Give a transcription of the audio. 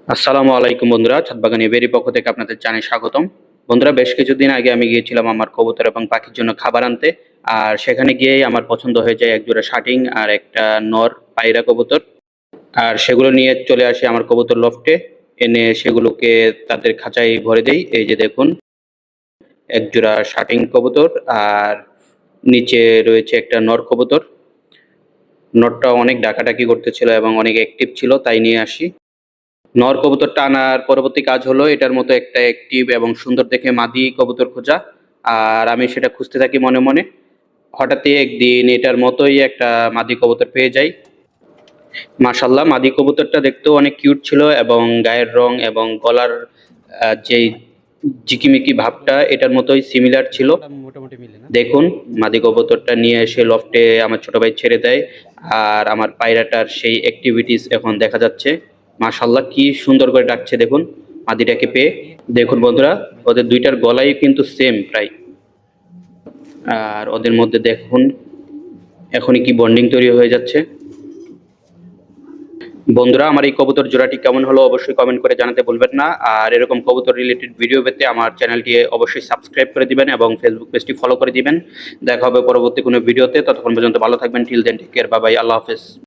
আসসালামু আলাইকুম বন্ধুরা, ছাদ বাগানে বেরি পক্ষ থেকে আপনাদের জানাই স্বাগতম। বন্ধুরা, বেশ কিছুদিন আগে আমি গিয়েছিলাম আমার কবুতর এবং পাখির জন্য খাবার আনতে। আর সেখানে গিয়েই আমার পছন্দ হয়ে যায় একজোড়া শাটিং আর একটা নর পায়রা কবুতর। আর সেগুলো নিয়ে চলে আসি আমার কবুতর লফটে। এনে সেগুলোকে তাদের খাঁচায় ভরে দেই। এই যে দেখুন, একজোড়া শাটিং কবুতর আর নিচে রয়েছে একটা নর কবুতর। নরটা অনেক ডাকাডাকি করতেছিল এবং অনেক অ্যাক্টিভ ছিল, তাই নিয়ে আসি। নর কবুতরটা আনার পরবর্তী কাজ হলো এটার মতো একটা অ্যাক্টিভ এবং সুন্দর দেখে মাদি কবুতর খোঁজা। আর আমি সেটা খুঁজতে থাকি মনে মনে। হঠাৎই একদিন এটার মতোই একটা মাদি কবুতর পেয়ে যাই। মাশাল্লাহ, মাদি কবুতরটা দেখতেও অনেক কিউট ছিল এবং গায়ের রং এবং গলার যেই ঝিকিমিকি ভাবটা এটার মতোই সিমিলার ছিল। মোটামুটি মিলে না। দেখুন, মাদি কবুতরটা নিয়ে এসে লফটে আমার ছোট ভাই ছেড়ে দেয়। আর আমার পায়রাটার সেই অ্যাক্টিভিটিস এখন দেখা যাচ্ছে। মাশাল্লাহ, কি সুন্দর করে ডাকছে দেখুন মাদিটাকে পেয়ে। দেখুন বন্ধুরা, ওদের দুইটার গলাই কিন্তু সেম প্রায়। আর ওদের মধ্যে দেখুন এখনই কি বন্ডিং তৈরি হয়ে যাচ্ছে। বন্ধুরা, আমার এই কবুতর জোড়াটি কেমন হলো অবশ্যই কমেন্ট করে জানাতে ভুলবেন না। আর এরকম কবুতর রিলেটেড ভিডিও পেতে আমার চ্যানেলটি অবশ্যই সাবস্ক্রাইব করে দিবেন এবং ফেসবুক পেজটি ফলো করে দিবেন। দেখা হবে পরবর্তী কোনো ভিডিওতে। ততক্ষণ পর্যন্ত ভালো থাকবেন। Till then take care, bye bye, আল্লাহ হাফেজ।